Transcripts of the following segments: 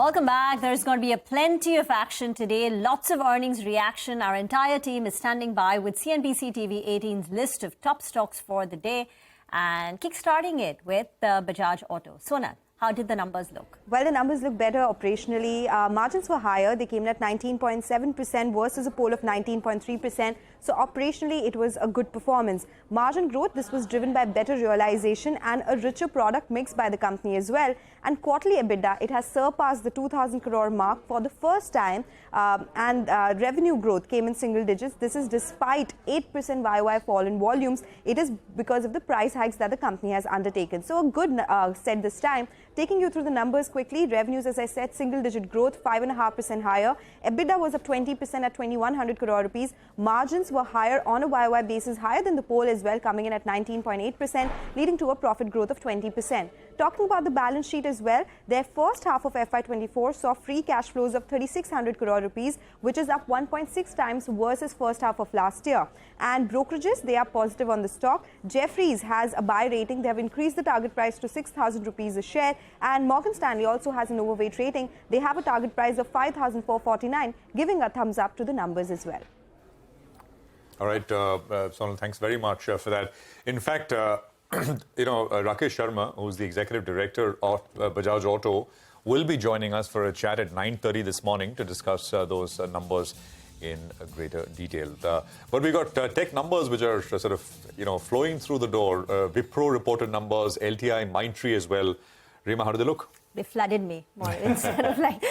Welcome back. There's going to be plenty of action today. Lots of earnings reaction. Our entire team is standing by with CNBC-TV18's list of top stocks for the day and kickstarting it with Bajaj Auto. Sonal, how did the numbers look? Well, the numbers look better operationally. Margins were higher. They came in at 19.7% versus a poll of 19.3%. So operationally, it was a good performance. Margin growth, this was driven by better realization and a richer product mix by the company as well. And quarterly EBITDA, it has surpassed the 2,000 crore mark for the first time. Revenue growth came in single digits. This is despite 8% YOY fall in volumes. It is because of the price hikes that the company has undertaken. So a good set this time. Taking you through the numbers quickly, revenues, as I said, single-digit growth, 5.5% higher. EBITDA was up 20% at 2,100 crore rupees. Margins were higher on a YOY basis, higher than the poll as well, coming in at 19.8%, leading to a profit growth of 20%. Talking about the balance sheet as well, their first half of FY24 saw free cash flows of 3,600 crore rupees, which is up 1.6 times versus first half of last year. And brokerages, they are positive on the stock. Jefferies has a buy rating. They have increased the target price to 6,000 rupees a share. And Morgan Stanley also has an overweight rating. They have a target price of 5,449, giving a thumbs up to the numbers as well. All right, Sonal, thanks very much for that. In fact, Rakesh Sharma, who's the executive director of Bajaj Auto, will be joining us for a chat at 9:30 this morning to discuss those numbers in greater detail. But we got tech numbers which are sort of, flowing through the door. Wipro reported numbers, LTIMindtree as well. Rima, how do they look? They flooded me more instead of have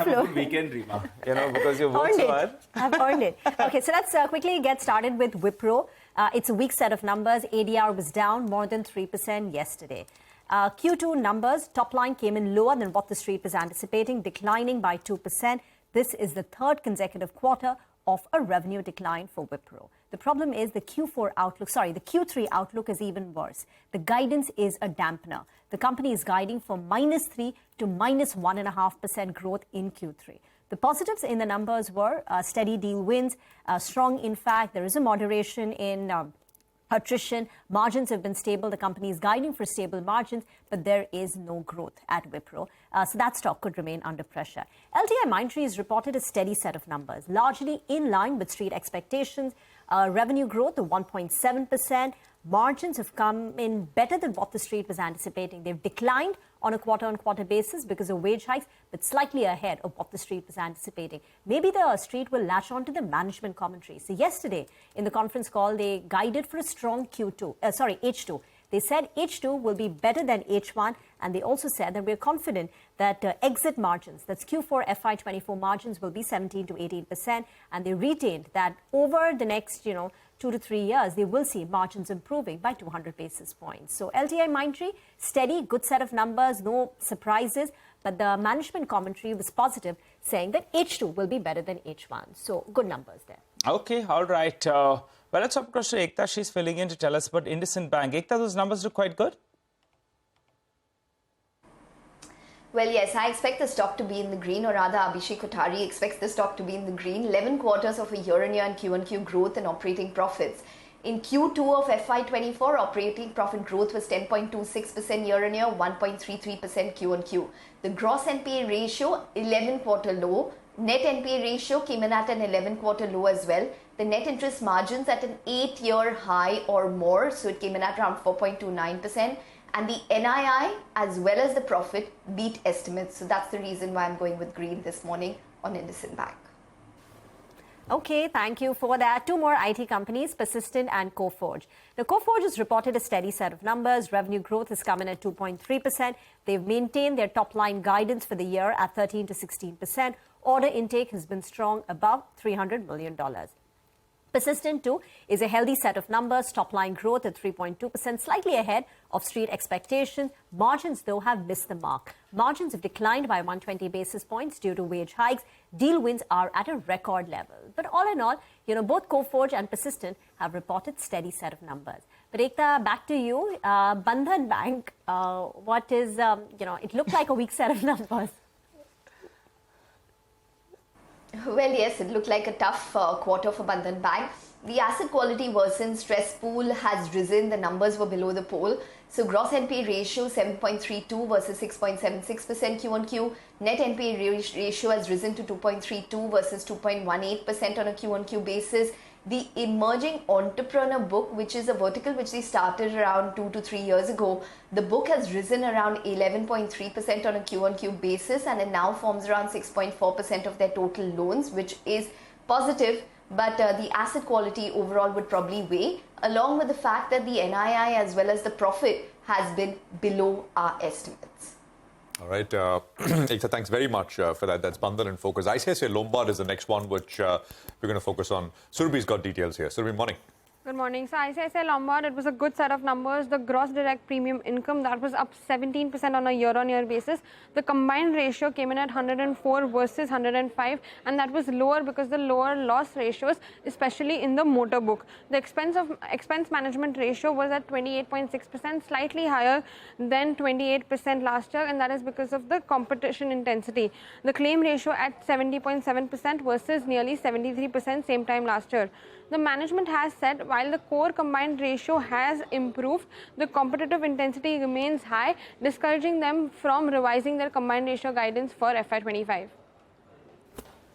a good weekend, Rima. Because you worked so hard. I've earned it. Okay, so let's quickly get started with Wipro. It's a weak set of numbers. ADR was down more than 3% yesterday. Q2 numbers, top line came in lower than what the street was anticipating, declining by 2%. This is the third consecutive quarter of a revenue decline for Wipro. The problem is the Q3 outlook is even worse. The guidance is a dampener. The company is guiding for -3 to -1.5% growth in Q3. The positives in the numbers were steady deal wins, strong. In fact, there is a moderation in attrition. Margins have been stable. The company is guiding for stable margins, but there is no growth at Wipro. So that stock could remain under pressure. LTIMindtree has reported a steady set of numbers, largely in line with street expectations. Revenue growth of 1.7%. Margins have come in better than what the street was anticipating. They've declined on a quarter-on-quarter basis because of wage hikes, but slightly ahead of what the street was anticipating. Maybe the street will latch on to the management commentary. So yesterday, in the conference call, they guided for a strong H2. They said H2 will be better than H1, and they also said that we're confident that exit margins, that's Q4 FY24 margins, will be 17 to 18%, and they retained that over the next, 2 to 3 years, they will see margins improving by 200 basis points. So LTIMindtree, steady, good set of numbers, no surprises, but the management commentary was positive, saying that H2 will be better than H1. So good numbers there. Okay, all right. Well, let's talk to Ekta. She's filling in to tell us about IndusInd Bank. Ekta, those numbers look quite good. Well, yes, I expect the stock to be in the green, or rather Abhishek Kothari expects the stock to be in the green. 11 quarters of a year-on-year and Q-on-Q growth in operating profits. In Q2 of FY24, operating profit growth was 10.26% year-on-year, 1.33% Q-on-Q. The gross NPA ratio, 11-quarter low. Net NPA ratio came in at an 11-quarter low as well. The net interest margins at an 8-year high or more, so it came in at around 4.29%. And the NII as well as the profit beat estimates. So that's the reason why I'm going with green this morning on IndusInd Bank. Okay, thank you for that. Two more IT companies, Persistent and Coforge. Now, Coforge has reported a steady set of numbers. Revenue growth has come in at 2.3%. They've maintained their top-line guidance for the year at 13 to 16%. Order intake has been strong, above $300 million. Persistent, too, is a healthy set of numbers. Top-line growth at 3.2%, slightly ahead of street expectations. Margins, though, have missed the mark. Margins have declined by 120 basis points due to wage hikes. Deal wins are at a record level. But all in all, both Coforge and Persistent have reported steady set of numbers. But Ekta, back to you. Bandhan Bank, what is, it looked like a weak set of numbers. Well, yes, it looked like a tough quarter for Bandhan Bank. The asset quality worsened, stress pool has risen, the numbers were below the pole. So gross NPA ratio 7.32 versus 6.76% Q-on-Q. Net NPA ratio has risen to 2.32 versus 2.18% on a Q-on-Q basis. The emerging entrepreneur book, which is a vertical which they started around 2 to 3 years ago, the book has risen around 11.3% on a Q-on-Q basis, and it now forms around 6.4% of their total loans, which is positive. But the asset quality overall would probably weigh, along with the fact that the NII as well as the profit has been below our estimates. All right. Ekta, thanks very much for that. That's Bandhan in focus. ICICI Lombard is the next one, which we're going to focus on. Surabhi's got details here. Surabhi, morning. Good morning. So ICICI Lombard, it was a good set of numbers. The gross direct premium income, that was up 17% on a year-on-year basis. The combined ratio came in at 104 versus 105, and that was lower because the lower loss ratios, especially in the motor book. The expense management ratio was at 28.6%, slightly higher than 28% last year, and that is because of the competition intensity. The claim ratio at 70.7% versus nearly 73% same time last year. The management has said while the core combined ratio has improved, the competitive intensity remains high, discouraging them from revising their combined ratio guidance for FY25.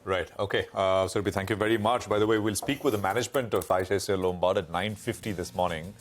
Right. Okay. Surabhi, thank you very much. By the way, we'll speak with the management of ICICI Lombard at 9:50 this morning.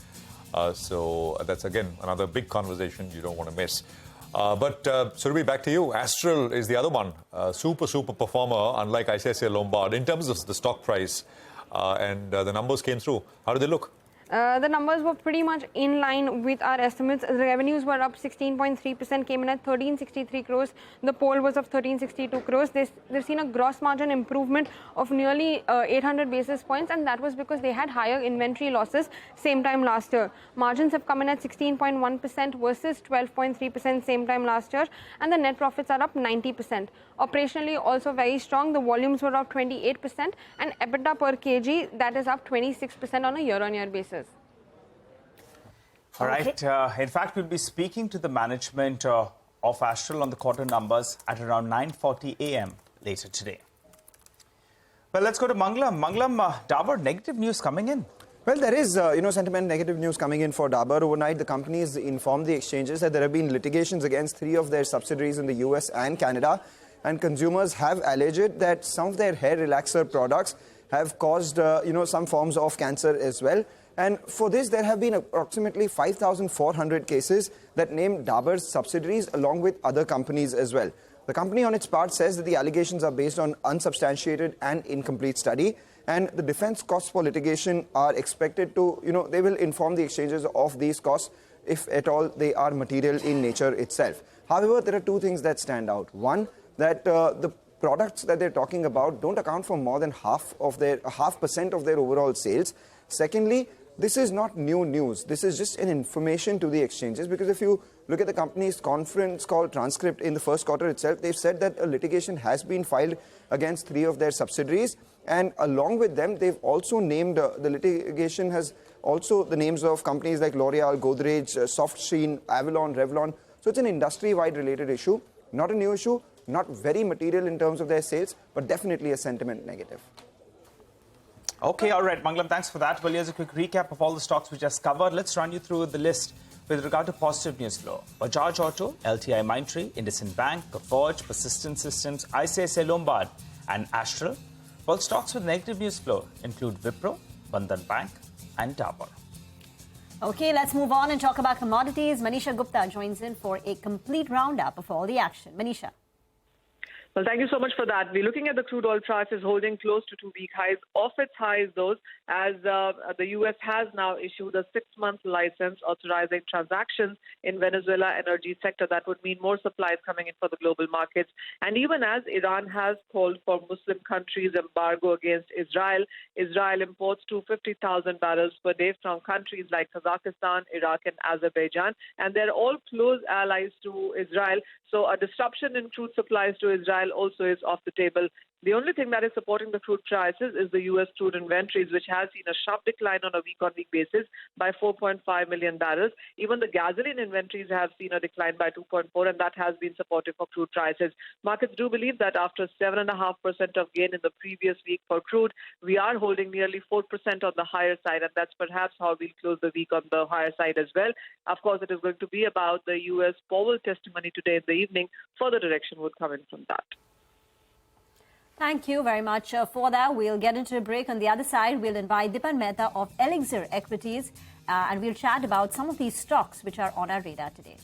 So that's, again, another big conversation you don't want to miss. But Surabhi, back to you. Astral is the other one. Super performer, unlike ICICI Lombard, in terms of the stock price. And the numbers came through. How do they look? The numbers were pretty much in line with our estimates. The revenues were up 16.3%, came in at 1363 crores. The poll was of 1362 crores. They've seen a gross margin improvement of nearly 800 basis points, and that was because they had higher inventory losses same time last year. Margins have come in at 16.1% versus 12.3% same time last year, and the net profits are up 90%. Operationally also very strong. The volumes were up 28%, and EBITDA per kg, that is up 26% on a year-on-year basis. All right. In fact, we'll be speaking to the management of Astral on the quarter numbers at around 9:40 a.m. later today. Well, let's go to Manglam. Manglam, Dabur, negative news coming in. Well, there is, sentiment negative news coming in for Dabur. Overnight, the companies informed the exchanges that there have been litigations against 3 of their subsidiaries in the US and Canada. And consumers have alleged that some of their hair relaxer products have caused, some forms of cancer as well. And for this, there have been approximately 5,400 cases that name Dabur's subsidiaries along with other companies as well. The company on its part says that the allegations are based on unsubstantiated and incomplete study. And the defense costs for litigation are expected to, they will inform the exchanges of these costs if at all they are material in nature itself. However, there are 2 things that stand out. One, that the products that they're talking about don't account for more than half percent of their overall sales. Secondly, this is not new news. This is just an information to the exchanges, because if you look at the company's conference call transcript in the first quarter itself, they've said that a litigation has been filed against 3 of their subsidiaries, and along with them, they've also named the litigation has also the names of companies like L'Oreal, Godrej, Softsheen, Avalon, Revlon. So it's an industry-wide related issue, not a new issue, not very material in terms of their sales, but definitely a sentiment negative. Okay, all right, Manglam, thanks for that. Well, here's a quick recap of all the stocks we just covered. Let's run you through the list with regard to positive news flow. Bajaj Auto, LTIMindtree, IndusInd Bank, Coforge, Persistent Systems, ICICI Lombard, and Astral. Well, stocks with negative news flow include Wipro, Bandhan Bank, and Dabur. Okay, let's move on and talk about commodities. Manisha Gupta joins in for a complete roundup of all the action. Manisha. Well, thank you so much for that. We're looking at the crude oil prices holding close to 2-week highs, off its highs, those, as the U.S. has now issued a 6-month license authorizing transactions in Venezuela energy sector. That would mean more supplies coming in for the global markets. And even as Iran has called for Muslim countries' embargo against Israel, Israel imports 250,000 barrels per day from countries like Kazakhstan, Iraq, and Azerbaijan. And they're all close allies to Israel. So a disruption in crude supplies to Israel also is off the table The only thing that is supporting the crude prices is the U.S. crude inventories, which has seen a sharp decline on a week-on-week basis by 4.5 million barrels. Even the gasoline inventories have seen a decline by 2.4, and that has been supportive for crude prices. Markets do believe that after 7.5% of gain in the previous week for crude, we are holding nearly 4% on the higher side, and that's perhaps how we'll close the week on the higher side as well. Of course, it is going to be about the U.S. Powell testimony today in the evening. Further direction would come in from that. Thank you very much for that. We'll get into a break. On the other side, we'll invite Dipan Mehta of Elixir Equities and we'll chat about some of these stocks which are on our radar today.